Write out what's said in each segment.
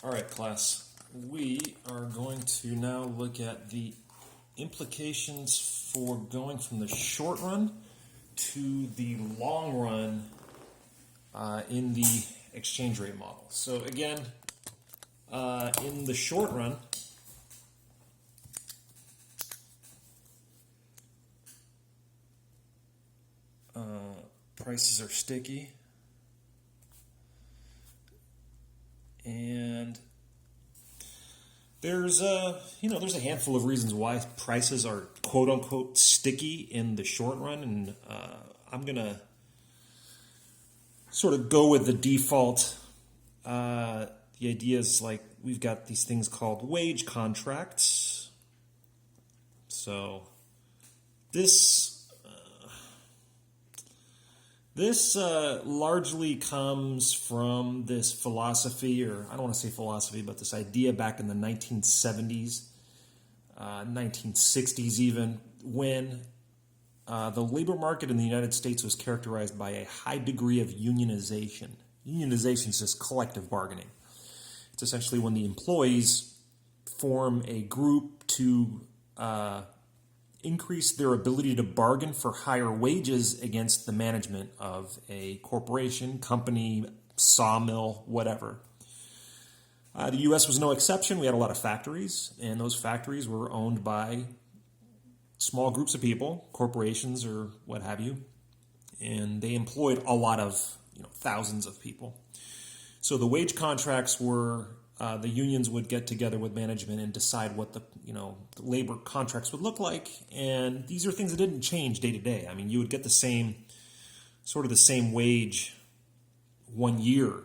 All right, class. We are going to now look at the implications for going from the short run to the long run in the exchange rate model. So again, in the short run, prices are sticky. And there's there's a handful of reasons why prices are quote unquote sticky in the short run, and I'm gonna sort of go with the default. The idea is like we've got these things called wage contracts. So this largely comes from this philosophy, or I don't want to say philosophy, but this idea back in the 1970s, 1960s even, when the labor market in the United States was characterized by a high degree of unionization. Unionization is just collective bargaining. It's essentially when the employees form a group to increase their ability to bargain for higher wages against the management of a corporation, company, sawmill, whatever. The U.S. was no exception. We had a lot of factories, and those factories were owned by small groups of people, corporations or what have you, and they employed a lot of, thousands of people. So the wage contracts were the unions would get together with management and decide what the labor contracts would look like, and these are things that didn't change day to day. I mean, you would get the same wage 1 year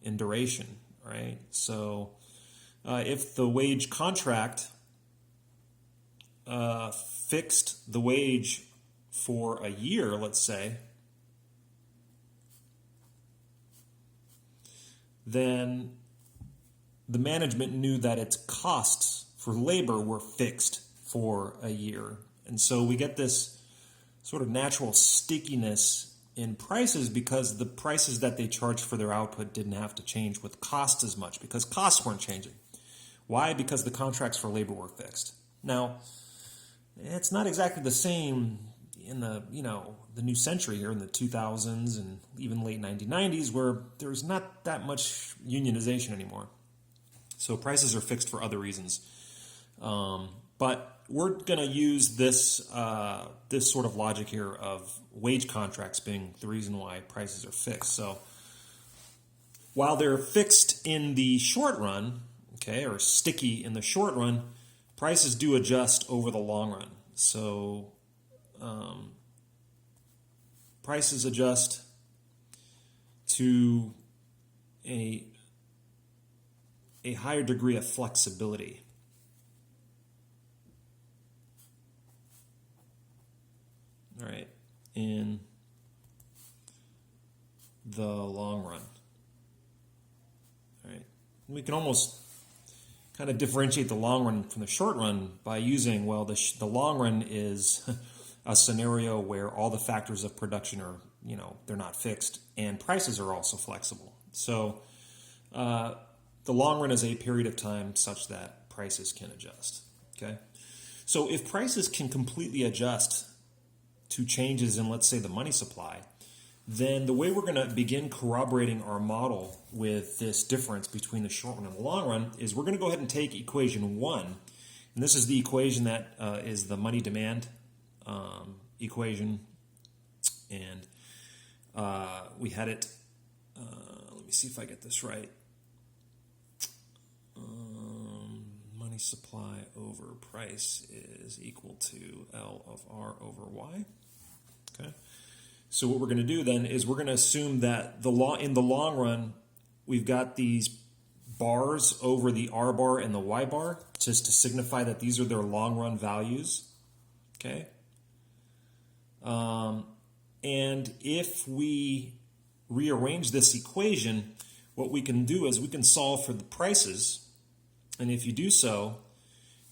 in duration, right? So if the wage contract fixed the wage for a year, let's say, then the management knew that its costs for labor were fixed for a year. And so we get this sort of natural stickiness in prices because the prices that they charged for their output didn't have to change with costs as much because costs weren't changing. Why? Because the contracts for labor were fixed. Now, it's not exactly the same in the new century here in the 2000s and even late 1990s where there's not that much unionization anymore. So prices are fixed for other reasons. But we're going to use this sort of logic here of wage contracts being the reason why prices are fixed. So while they're fixed in the short run, or sticky in the short run, prices do adjust over the long run. So prices adjust to a higher degree of flexibility. All right, in the long run. All right, we can almost kind of differentiate the long run from the short run by using, the long run is a scenario where all the factors of production are, they're not fixed, and prices are also flexible. So the long run is a period of time such that prices can adjust, okay? So if prices can completely adjust to changes in, let's say, the money supply, then the way we're going to begin corroborating our model with this difference between the short run and the long run is we're going to go ahead and take equation 1, and this is the equation that is the money demand equation, and we had it, let me see if I get this right, money supply over price is equal to L of R over Y. Okay. So what we're going to do then is we're going to assume that in the long run, we've got these bars over the R bar and the Y bar just to signify that these are their long run values. Okay. And if we rearrange this equation, what we can do is we can solve for the prices. And if you do so,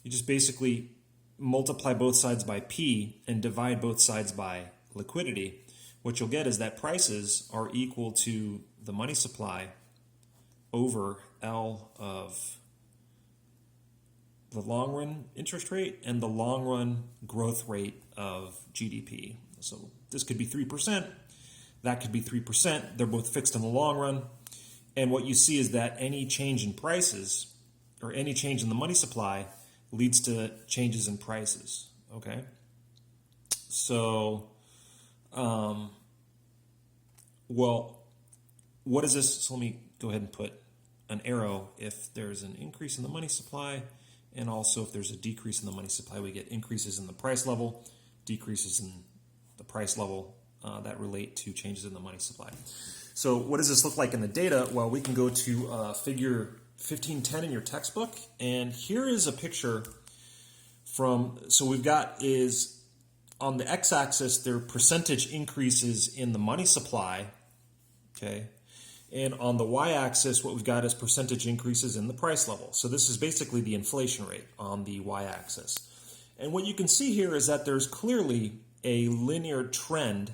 you just basically multiply both sides by P and divide both sides by liquidity. What you'll get is that prices are equal to the money supply over L of the long run interest rate and the long run growth rate of GDP. So this could be 3%, that could be 3%. They're both fixed in the long run. And what you see is that any change in prices or any change in the money supply leads to changes in prices. Okay? So, well, what is this? So let me go ahead and put an arrow if there's an increase in the money supply, and also if there's a decrease in the money supply, we get increases in the price level, decreases in the price level that relate to changes in the money supply. So what does this look like in the data? Well, we can go to figure 1510 in your textbook, and here is a picture from, so we've got is on the x-axis, there are percentage increases in the money supply, okay? And on the y-axis, what we've got is percentage increases in the price level. So this is basically the inflation rate on the y-axis. And what you can see here is that there's clearly a linear trend,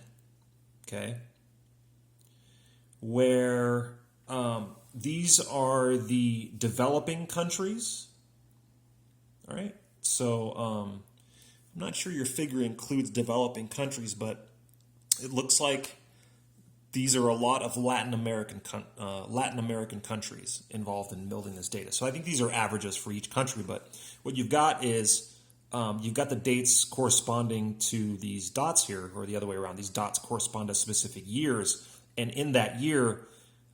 okay, where these are the developing countries, all right? So I'm not sure your figure includes developing countries, but it looks like these are a lot of Latin American countries involved in building this data. So I think these are averages for each country, but what you've got is you've got the dates corresponding to these dots here, or the other way around. These dots correspond to specific years, and in that year,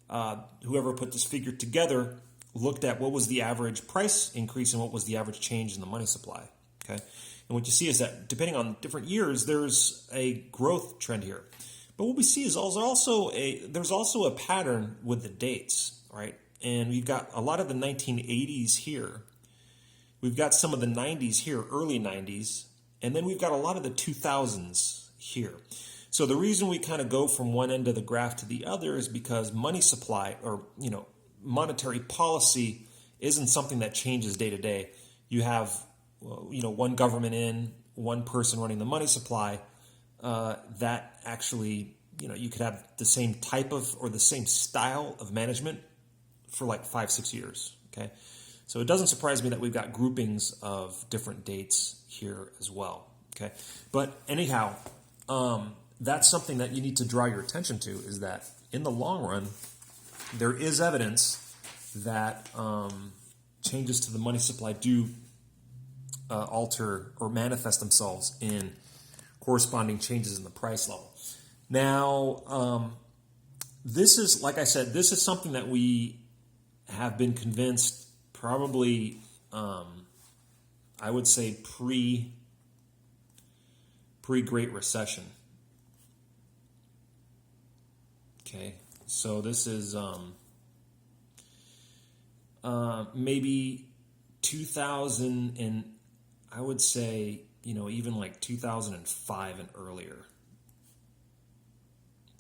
whoever put this figure together looked at what was the average price increase and what was the average change in the money supply. Okay, and what you see is that depending on different years, there's a growth trend here. But what we see is there's also a pattern with the dates, right? And we've got a lot of the 1980s here. We've got some of the 90s here, early 90s, and then we've got a lot of the 2000s here. So the reason we kind of go from one end of the graph to the other is because money supply, or monetary policy, isn't something that changes day to day. You have one government in, one person running the money supply. That actually, you could have the same type of or the same style of management for like 5-6 years, okay? So it doesn't surprise me that we've got groupings of different dates here as well, okay? But anyhow, that's something that you need to draw your attention to, is that in the long run, there is evidence that changes to the money supply do alter or manifest themselves in corresponding changes in the price level. Now, this is, like I said, this is something that we have been convinced probably, I would say pre-Great Recession. Okay, so this is maybe 2000 and I would say, even like 2005 and earlier.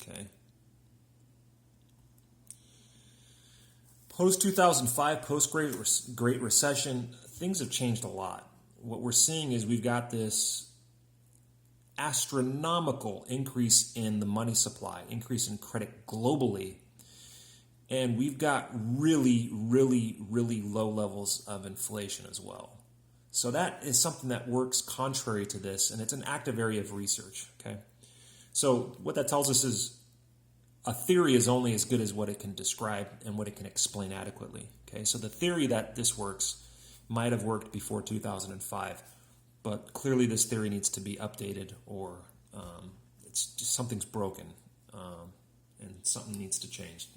Okay. Post-2005, post-Great Recession, things have changed a lot. What we're seeing is we've got this astronomical increase in the money supply, increase in credit globally, and we've got really, really, really low levels of inflation as well. So that is something that works contrary to this, and it's an active area of research, okay? So what that tells us is a theory is only as good as what it can describe and what it can explain adequately, okay? So the theory that this works might have worked before 2005, but clearly this theory needs to be updated, or it's just something's broken, and something needs to change.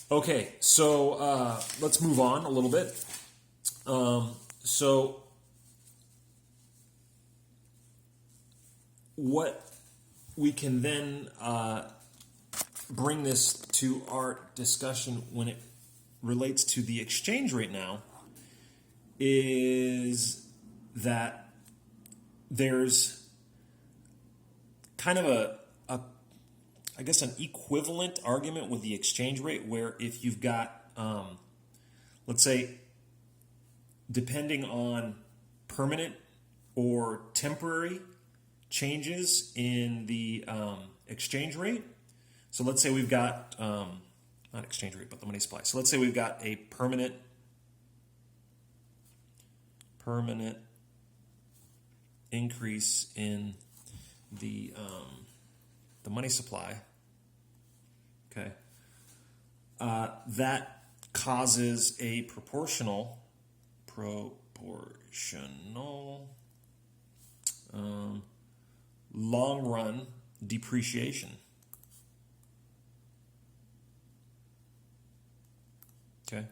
Okay, so let's move on a little bit. So what we can then bring this to our discussion when it relates to the exchange rate now is that there's kind of I guess an equivalent argument with the exchange rate, where if you've got, let's say, depending on permanent or temporary changes in the exchange rate. So let's say we've got not exchange rate, but the money supply. So let's say we've got a permanent increase in the money supply. Okay, that causes a proportional long run depreciation. Okay,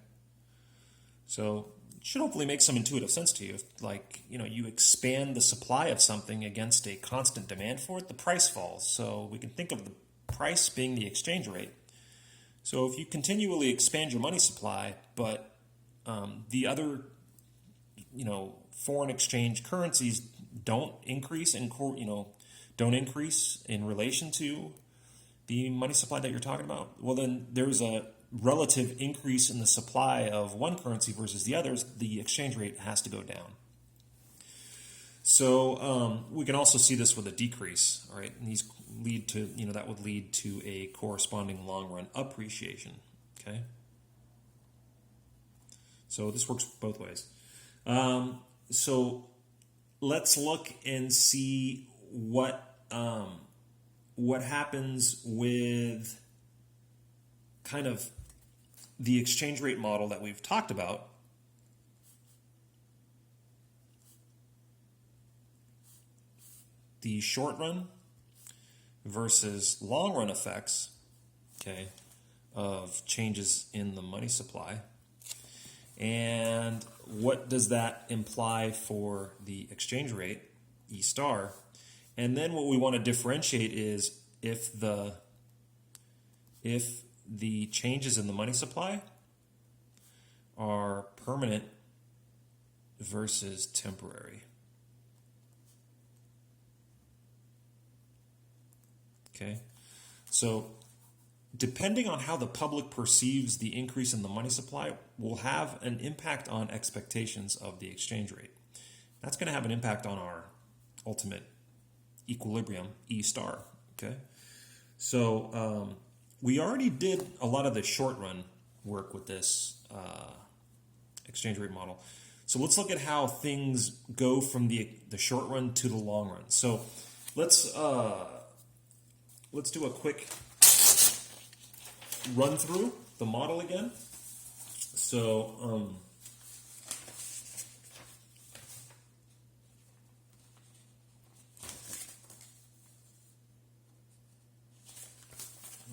so it should hopefully make some intuitive sense to you. If, like, you expand the supply of something against a constant demand for it, the price falls. So we can think of the price being the exchange rate. So if you continually expand your money supply, but the other, foreign exchange currencies don't increase in relation to the money supply that you're talking about, well, then there's a relative increase in the supply of one currency versus the others. The exchange rate has to go down. So we can also see this with a decrease, all right? And these lead to, that would lead to a corresponding long-run appreciation, okay? So this works both ways. So let's look and see what happens with kind of the exchange rate model that we've talked about. The short run versus long run effects, okay, of changes in the money supply. And what does that imply for the exchange rate, E star? And then what we want to differentiate is if the changes in the money supply are permanent versus temporary. Okay, so depending on how the public perceives the increase in the money supply will have an impact on expectations of the exchange rate. That's going to have an impact on our ultimate equilibrium, E star. Okay, so we already did a lot of the short run work with this exchange rate model. So let's look at how things go from the short run to the long run. So let's do a quick run through the model again. So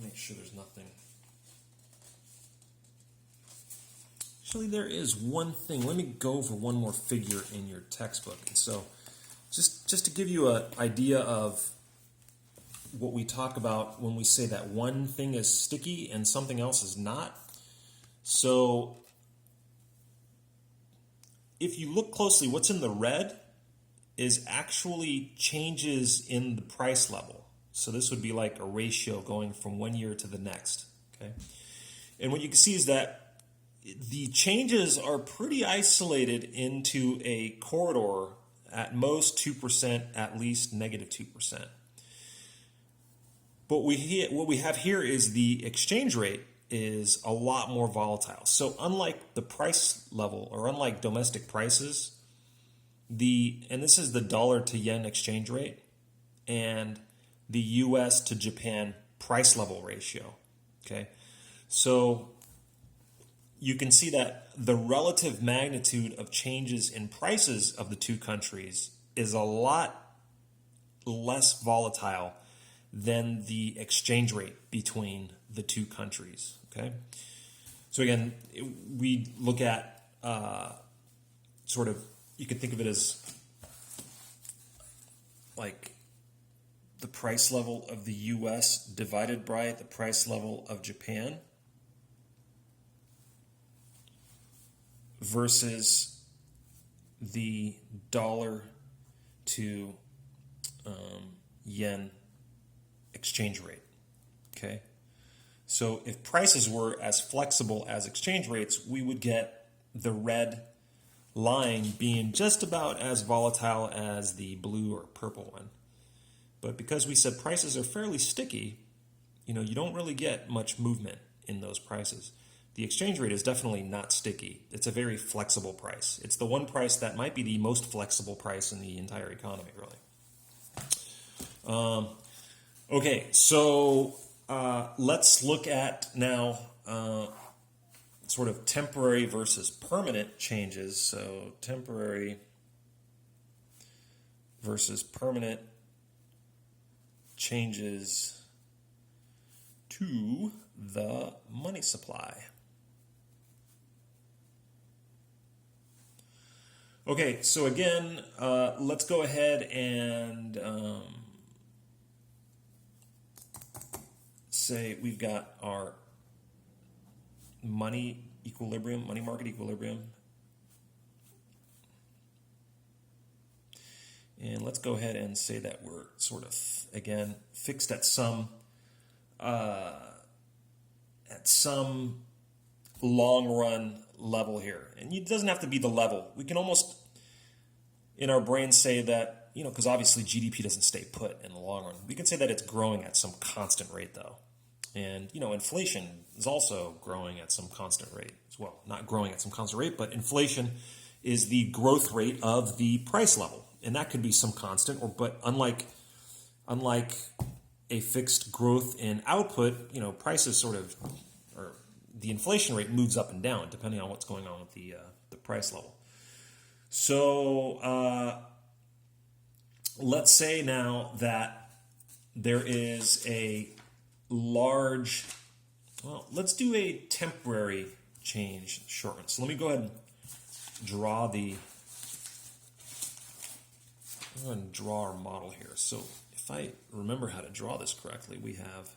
make sure there's nothing. Actually, there is one thing. Let me go over one more figure in your textbook. And so just to give you an idea of what we talk about when we say that one thing is sticky and something else is not. So if you look closely, what's in the red is actually changes in the price level. So this would be like a ratio going from one year to the next. Okay, and what you can see is that the changes are pretty isolated into a corridor, at most 2%, at least negative 2%. But what we have here is the exchange rate is a lot more volatile. So unlike the price level, or unlike domestic prices, and this is the dollar to yen exchange rate and the US to Japan price level ratio. Okay, so you can see that the relative magnitude of changes in prices of the two countries is a lot less volatile than the exchange rate between the two countries. Okay, so again, we look at sort of, you can think of it as like the price level of the US divided by the price level of Japan versus the dollar to yen exchange rate. Okay, so if prices were as flexible as exchange rates, we would get the red line being just about as volatile as the blue or purple one. But because we said prices are fairly sticky, you don't really get much movement in those prices. The exchange rate is definitely not sticky. It's a very flexible price. It's the one price that might be the most flexible price in the entire economy, really. Okay, so let's look at now sort of temporary versus permanent changes. So temporary versus permanent changes to the money supply. Okay, so again, let's go ahead and say we've got our money equilibrium, money market equilibrium. And let's go ahead and say that we're sort of, again, fixed at some long run level here. And it doesn't have to be the level. We can almost, in our brain, say that, because obviously GDP doesn't stay put in the long run. We can say that it's growing at some constant rate, though. And, inflation is also growing at some constant rate as well. Not growing at some constant rate, but inflation is the growth rate of the price level. And that could be some constant, but unlike a fixed growth in output, prices sort of, or the inflation rate moves up and down depending on what's going on with the price level. So let's say now that there is a large, let's do a temporary change short run. So let me go ahead and draw our model here. So if I remember how to draw this correctly, we have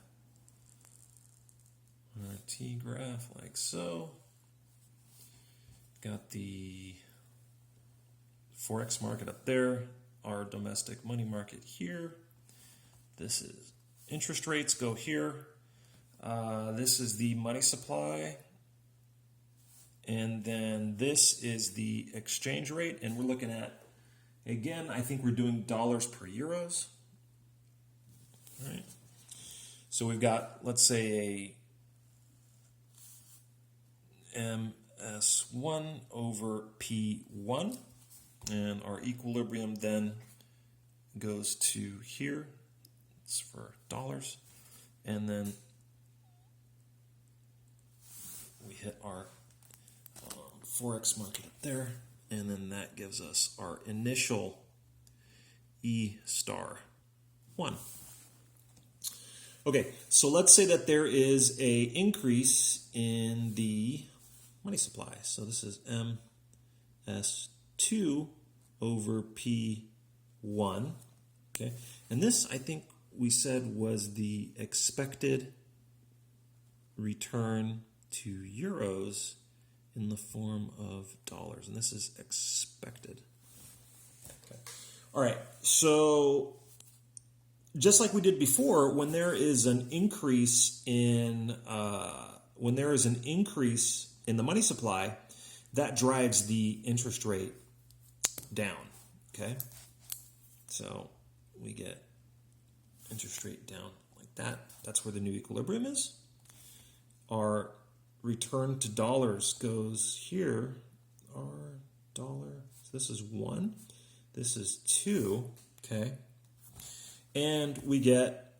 our T graph like so. Got the Forex market up there, our domestic money market here. This is interest rates go here. This is the money supply. And then this is the exchange rate. And we're looking at, again, I think we're doing dollars per euros. All right. So we've got, let's say, a MS1 over P1. And our equilibrium then goes to here. It's for dollars. And then we hit our Forex market up there. And then that gives us our initial E star 1. Okay, so let's say that there is a increase in the money supply. So this is MS2 over P1. Okay, and this I think we said was the expected return to euros in the form of dollars, and this is expected. Okay. All right, so just like we did before, when there is an increase in the money supply, that drives the interest rate down. Okay, so we get interest rate down like that. That's where the new equilibrium is. Our return to dollars goes here. Our dollar, so this is 1, this is 2, okay? And we get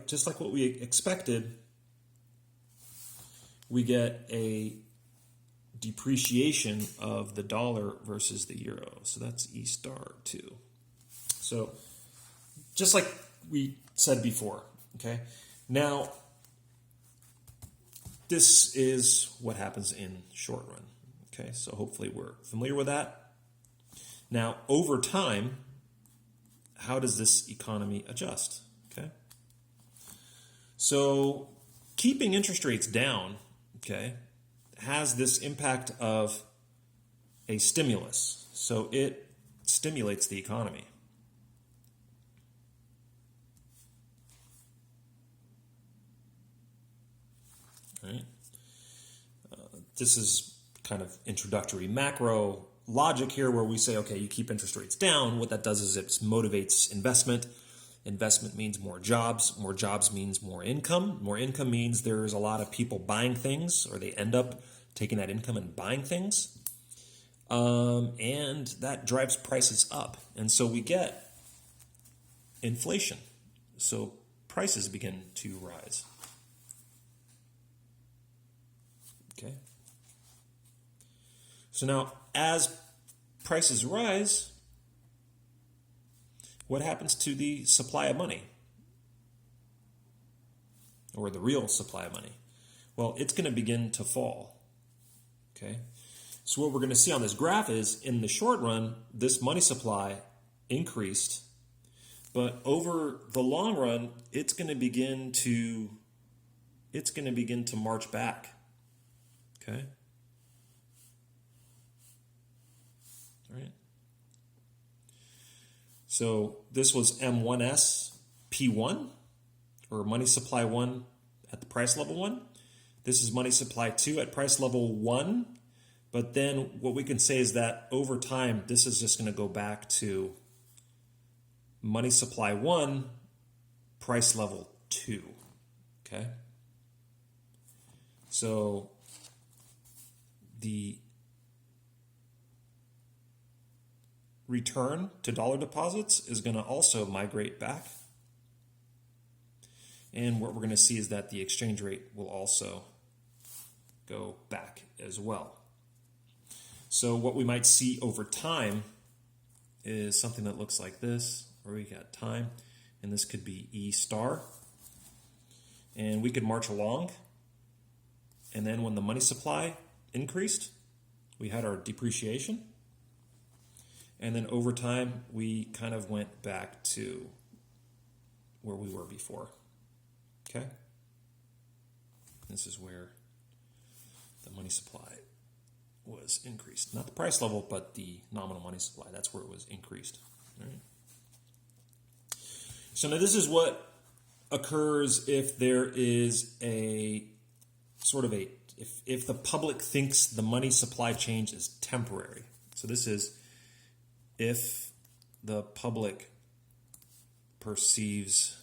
just like what we expected, we get a depreciation of the dollar versus the euro. So that's E star 2. So just like we said before, okay? Now, this is what happens in short run, okay? So hopefully we're familiar with that. Now, over time, how does this economy adjust, okay? So keeping interest rates down, okay, has this impact of a stimulus. So it stimulates the economy. Right. This is kind of introductory macro logic here where we say, okay, you keep interest rates down. What that does is it motivates investment. Investment means more jobs. More jobs means more income. More income means there's a lot of people buying things, or they end up taking that income and buying things. And that drives prices up. And so we get inflation. So prices begin to rise. Okay. So now, as prices rise, what happens to the supply of money? Or the real supply of money? Well, it's going to begin to fall. Okay? So what we're going to see on this graph is, in the short run, this money supply increased, but over the long run, it's going to begin to march back. Okay? All right. So this was M1S P1, or money supply 1 at the price level 1. This is money supply 2 at price level 1. But then what we can say is that over time, this is just going to go back to money supply 1, price level 2. Okay? So the return to dollar deposits is going to also migrate back. And what we're going to see is that the exchange rate will also go back as well. So what we might see over time is something that looks like this, where we got time, and this could be E star. And we could march along, and then when the money supply increased, we had our depreciation. And then over time, we kind of went back to where we were before. Okay? This is where the money supply was increased. Not the price level, but the nominal money supply. That's where it was increased. All right? So now this is what occurs if there is a sort of if the public thinks the money supply change is temporary. So this is if the public perceives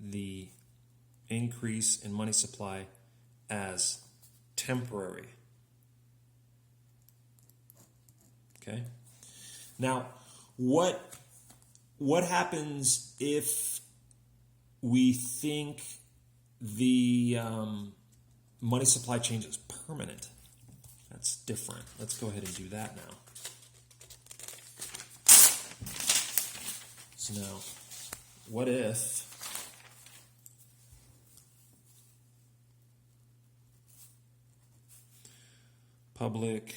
the increase in money supply as temporary. Okay? Now, what happens if we think the money supply change is permanent? That's different. Let's go ahead and do that now. So now, what if public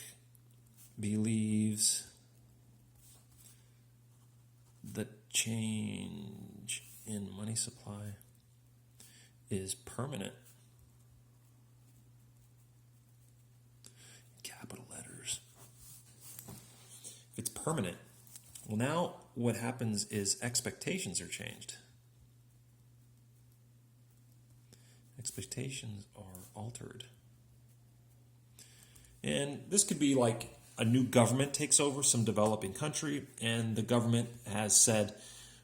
believes the change in money supply is permanent? Capital letters. If it's permanent, well, now what happens is expectations are changed. Expectations are altered. And this could be like a new government takes over some developing country, and the government has said,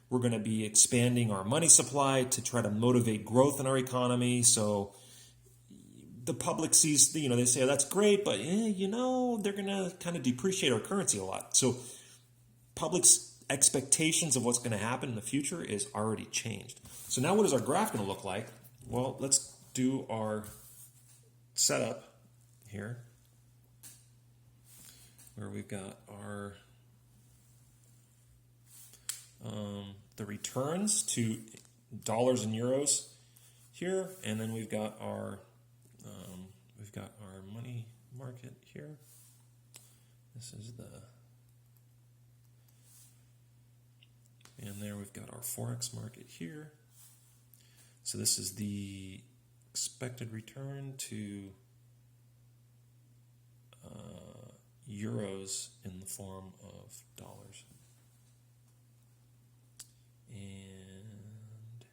we're going to be expanding our money supply to try to motivate growth in our economy. So the public sees, they say, oh, that's great, but they're going to kind of depreciate our currency a lot. So public's expectations of what's going to happen in the future is already changed. So now what is our graph going to look like? Well, let's do our setup here, where we've got our the returns to dollars and euros here, and then we've got our money market here. This is and there we've got our forex market here. So this is the expected return to euros in the form of dollars. And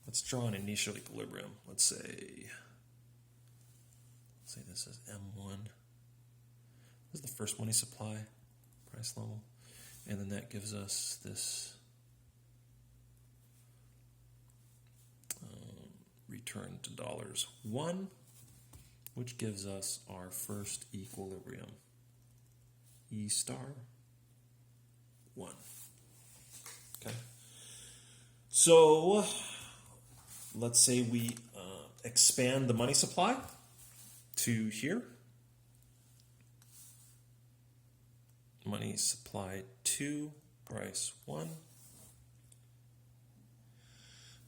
let's draw an initial equilibrium. Let's say this is M1. This is the first money supply price level. And then that gives us this return to $1, which gives us our first equilibrium. E star 1. Okay. So let's say we expand the money supply to here. Money supply 2, price 1.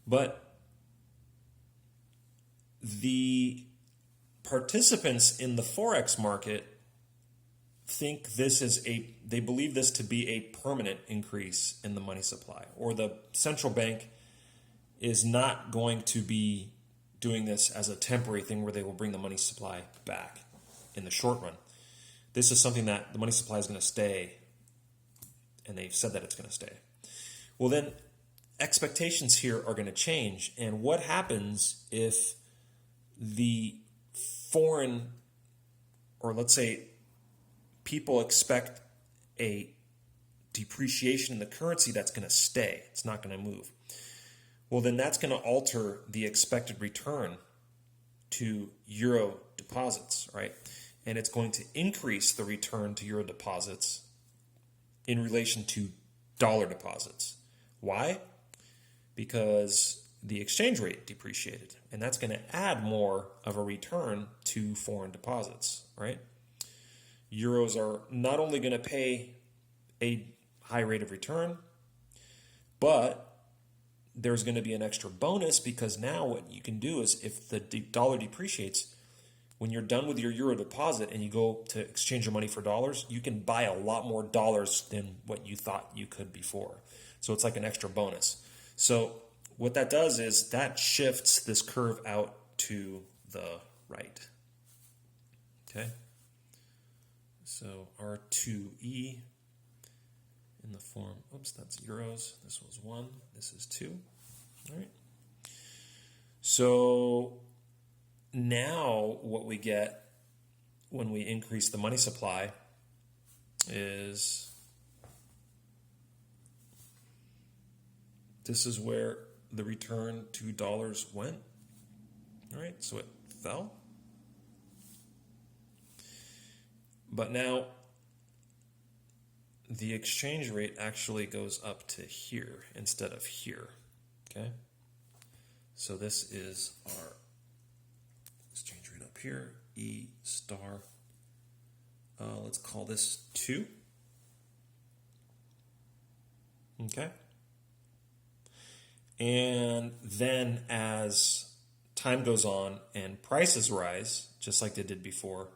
But the participants in the Forex market they believe this to be a permanent increase in the money supply, or the central bank is not going to be doing this as a temporary thing where they will bring the money supply back in the short run. This is something that the money supply is going to stay, and they've said that it's going to stay. Well, then expectations here are going to change, and what happens if the foreign, or let's say people expect a depreciation in the currency that's going to stay, it's not going to move. Well, then that's going to alter the expected return to euro deposits, right? And it's going to increase the return to euro deposits in relation to dollar deposits. Why? Because the exchange rate depreciated, and that's going to add more of a return to foreign deposits, right? Euros are not only going to pay a high rate of return, but there's going to be an extra bonus, because now what you can do is, if the dollar depreciates, when you're done with your euro deposit and you go to exchange your money for dollars, you can buy a lot more dollars than what you thought you could before. So it's like an extra bonus. So what that does is that shifts this curve out to the right. Okay? So R2E in the form, oops, that's euros. This was 1, this is 2. All right. So now what we get when we increase the money supply is this is where the return to dollars went. All right, so it fell. But now the exchange rate actually goes up to here instead of here, okay? So this is our exchange rate up here, E star. Let's call this 2. Okay? And then as time goes on and prices rise, just like they did before,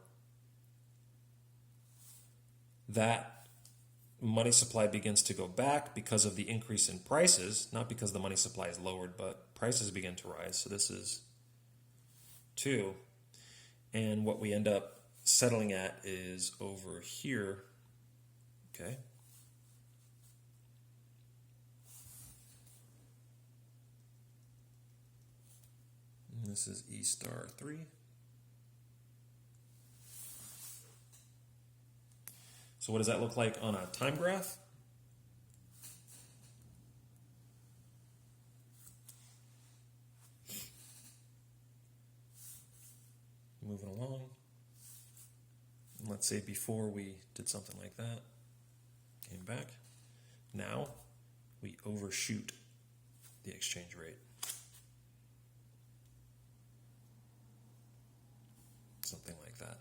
that money supply begins to go back because of the increase in prices, not because the money supply is lowered, but prices begin to rise. So this is 2. And what we end up settling at is over here, okay? And this is E star 3. So what does that look like on a time graph? Moving along. Let's say before we did something like that, came back. Now we overshoot the exchange rate. Something like that.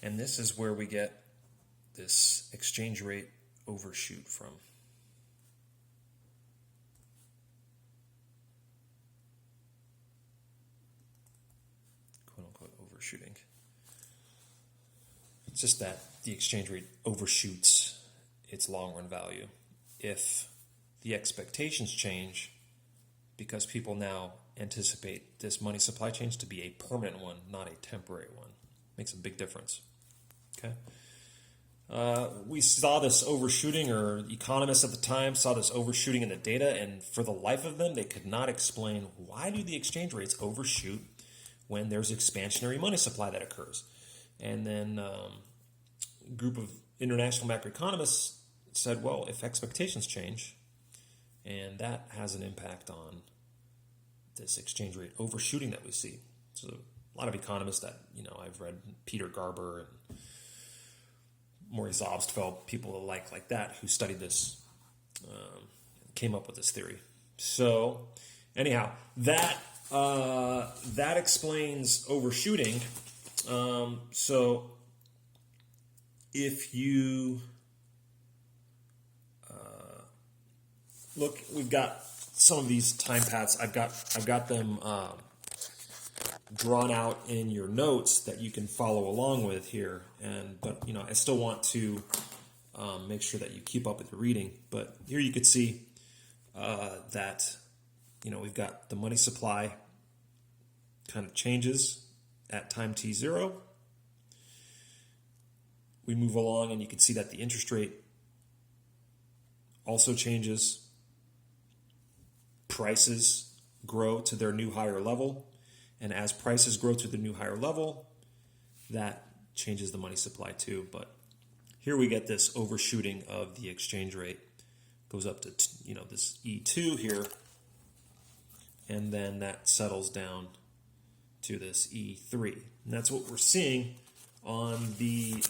And this is where we get this exchange rate overshoot from. Quote unquote overshooting. It's just that the exchange rate overshoots its long run value. If the expectations change, because people now anticipate this money supply change to be a permanent one, not a temporary one. Makes a big difference. Okay. We saw this overshooting, or economists at the time saw this overshooting in the data, and for the life of them, they could not explain why do the exchange rates overshoot when there's expansionary money supply that occurs. And then a group of international macroeconomists said, well, if expectations change, and that has an impact on this exchange rate overshooting that we see. So a lot of economists that, I've read, Peter Garber and Maurice Obstfeld, people like that, who studied this, came up with this theory. So anyhow, that explains overshooting. So if you look, we've got some of these time paths. I've got them drawn out in your notes that you can follow along with here. But I still want to make sure that you keep up with your reading. But here you could see that we've got the money supply kind of changes at time t0. We move along, and you can see that the interest rate also changes. Prices grow to their new higher level, and as prices grow to the new higher level, that changes the money supply too. But here we get this overshooting of the exchange rate. Goes up to this E2 here, and then that settles down to this E3. And that's what we're seeing on the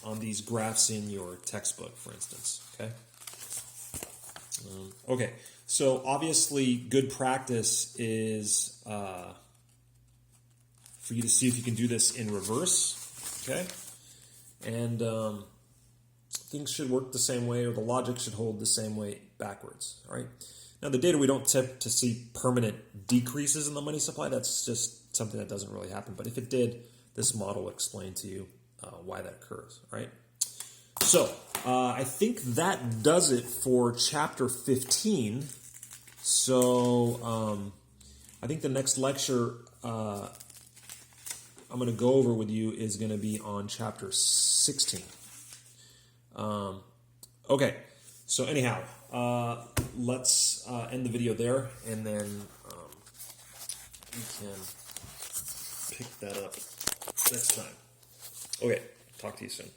on these graphs in your textbook, for instance. Okay. So obviously, good practice is for you to see if you can do this in reverse. Okay, and things should work the same way, or the logic should hold the same way backwards. All right. Now, the data, we don't tip to see permanent decreases in the money supply. That's just something that doesn't really happen. But if it did, this model will explain to you why that occurs. All right. So I think that does it for chapter 15. So I think the next lecture I'm going to go over with you is going to be on chapter 16. Okay. So anyhow, let's end the video there, and then we can pick that up next time. Okay. Talk to you soon.